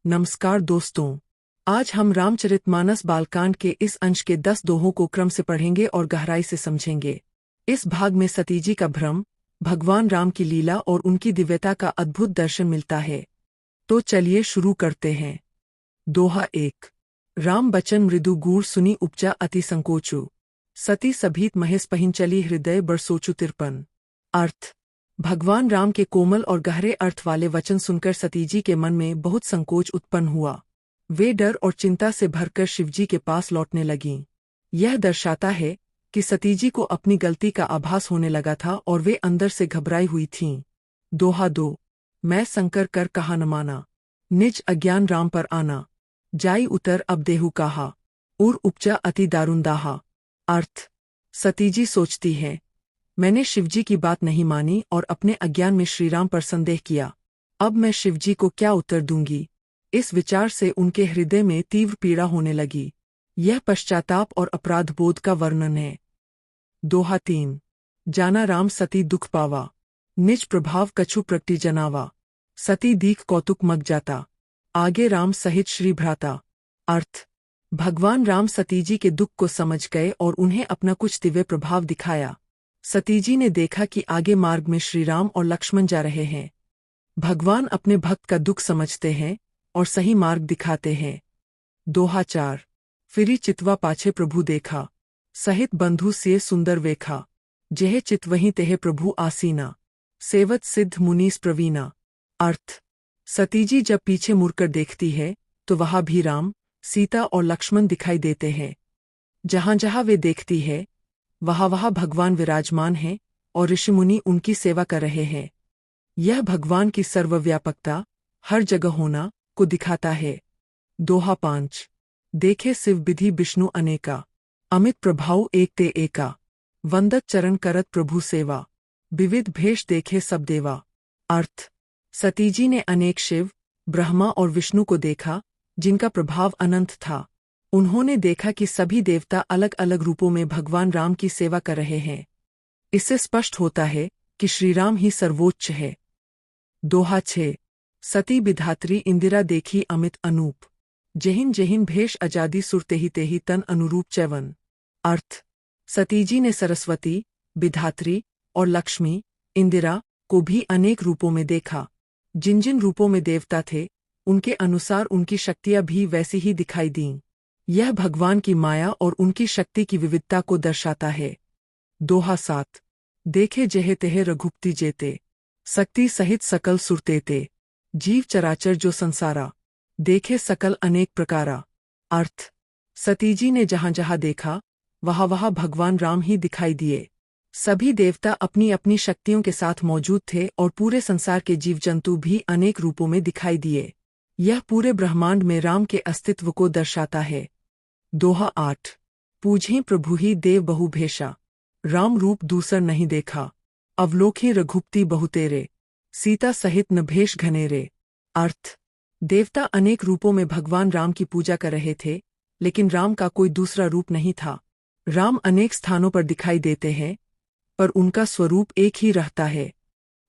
नमस्कार दोस्तों, आज हम रामचरितमानस बालकांड के इस अंश के 10 दोहों को क्रम से पढ़ेंगे और गहराई से समझेंगे। इस भाग में सतीजी का भ्रम, भगवान राम की लीला और उनकी दिव्यता का अद्भुत दर्शन मिलता है। तो चलिए शुरू करते हैं। दोहा 1। राम बचन मृदु गूढ़ सुनी उपजा अति संकोचु, सती सभीत महेश पहिन चली हृदय बर सोचु तिरपन। अर्थ: भगवान राम के कोमल और गहरे अर्थ वाले वचन सुनकर सतीजी के मन में बहुत संकोच उत्पन्न हुआ। वे डर और चिंता से भरकर शिवजी के पास लौटने लगीं। यह दर्शाता है कि सतीजी को अपनी गलती का आभास होने लगा था और वे अंदर से घबराई हुई थीं। दोहा 2। मैं संकर कर कहा न माना, निज अज्ञान राम पर आना, जाई उतर अब देहु कहा, उर उपजा अति दारुण दाहा। अर्थ: सतीजी सोचती है, मैंने शिवजी की बात नहीं मानी और अपने अज्ञान में श्रीराम पर संदेह किया। अब मैं शिवजी को क्या उत्तर दूंगी? इस विचार से उनके हृदय में तीव्र पीड़ा होने लगी। यह पश्चाताप और अपराध बोध का वर्णन है। दोहा 3। जाना राम सती दुख पावा, निज प्रभाव कछु प्रगति जनावा, सती दीख कौतुक मग जाता, आगे राम सहित श्री भ्राता। अर्थ: भगवान राम सतीजी के दुख को समझ गए और उन्हें अपना कुछ दिव्य प्रभाव दिखाया। सतीजी ने देखा कि आगे मार्ग में श्रीराम और लक्ष्मण जा रहे हैं। भगवान अपने भक्त का दुख समझते हैं और सही मार्ग दिखाते हैं। दोहा 4। फिरी चितवा पाछे प्रभु देखा, सहित बंधु सिय सुंदर वेखा, जेह चित वहीं तेह प्रभु आसीना, सेवत सिद्ध मुनीस प्रवीणा। अर्थ: सतीजी जब पीछे मुड़कर देखती है तो वहां भी राम, सीता और लक्ष्मण दिखाई देते हैं। जहां जहां वे देखती है वहां वहां भगवान विराजमान हैं और ऋषिमुनि उनकी सेवा कर रहे हैं। यह भगवान की सर्वव्यापकता, हर जगह होना को दिखाता है। दोहा 5। देखे शिव विधि विष्णु अनेका, अमित प्रभाव एक ते एका, वंदत चरण करत प्रभु सेवा, विविध भेष देखे सब देवा। अर्थ: सतीजी ने अनेक शिव, ब्रह्मा और विष्णु को देखा जिनका प्रभाव अनंत था। उन्होंने देखा कि सभी देवता अलग अलग रूपों में भगवान राम की सेवा कर रहे हैं। इससे स्पष्ट होता है कि श्रीराम ही सर्वोच्च है। दोहा 6। सती विधात्री इंदिरा देखी अमित अनूप, जेहिन जेहिन भेष अजादी सुर तेहि तेहि तन अनुरूप चैवन। अर्थ: सतीजी ने सरस्वती, विधात्री और लक्ष्मी, इंदिरा को भी अनेक रूपों में देखा। जिन जिन रूपों में देवता थे उनके अनुसार उनकी शक्तियां भी वैसी ही दिखाई दीं। यह भगवान की माया और उनकी शक्ति की विविधता को दर्शाता है। दोहा 7। देखे जेह तेह रघुपति जेते, शक्ति सहित सकल सुरतेते, जीव चराचर जो संसारा, देखे सकल अनेक प्रकारा। अर्थ: सतीजी ने जहां जहां देखा वहां वहां भगवान राम ही दिखाई दिए। सभी देवता अपनी अपनी शक्तियों के साथ मौजूद थे और पूरे संसार के जीव जंतु भी अनेक रूपों में दिखाई दिए। यह पूरे ब्रह्मांड में राम के अस्तित्व को दर्शाता है। दोहा 8। पूजें प्रभु ही देव बहु भेषा, राम रूप दूसर नहीं देखा, अवलोके रघुपति बहुतेरे, सीता सहित न भेष घनेरे। अर्थ: देवता अनेक रूपों में भगवान राम की पूजा कर रहे थे, लेकिन राम का कोई दूसरा रूप नहीं था। राम अनेक स्थानों पर दिखाई देते हैं पर उनका स्वरूप एक ही रहता है।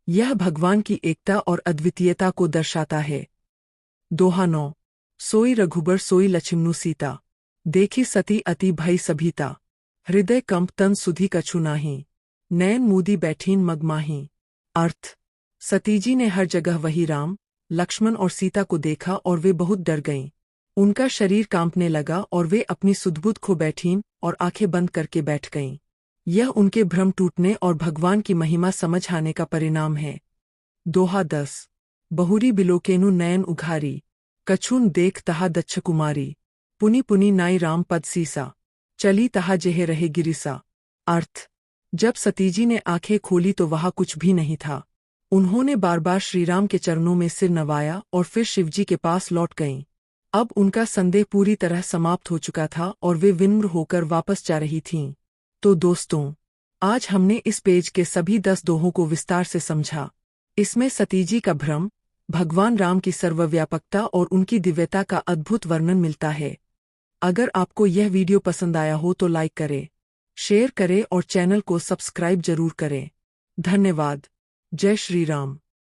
यह भगवान की एकता और अद्वितीयता को दर्शाता है। दोहा 9। सोई रघुबर सोई लक्ष्मणु सीता, देखी सती अति भय सभीता, हृदय कंप तन सुधि कछु नाही, नयन मूदी बैठीन मगमाही। अर्थ: सतीजी ने हर जगह वही राम, लक्ष्मण और सीता को देखा और वे बहुत डर गईं। उनका शरीर कांपने लगा और वे अपनी सुधबुध खो बैठीं और आंखें बंद करके बैठ गईं। यह उनके भ्रम टूटने और भगवान की महिमा समझ आने का परिणाम है। दोहा 10। बहुरी बिलोकेनु नयन उघारी, कछुन देख तहा दच्छ कुमारी, पुनि पुनि नाई राम पद सीसा, चली तहा जेह रहे गिरिसा। अर्थ: जब सतीजी ने आंखें खोली तो वहां कुछ भी नहीं था। उन्होंने बार बार श्रीराम के चरणों में सिर नवाया और फिर शिवजी के पास लौट गईं। अब उनका संदेह पूरी तरह समाप्त हो चुका था और वे विनम्र होकर वापस जा रही थीं। तो दोस्तों, आज हमने इस पेज के सभी 10 दोहों को विस्तार से समझा। इसमें सतीजी का भ्रम, भगवान राम की सर्वव्यापकता और उनकी दिव्यता का अद्भुत वर्णन मिलता है। अगर आपको यह वीडियो पसंद आया हो तो लाइक करें, शेयर करें और चैनल को सब्सक्राइब जरूर करें। धन्यवाद। जय श्री राम।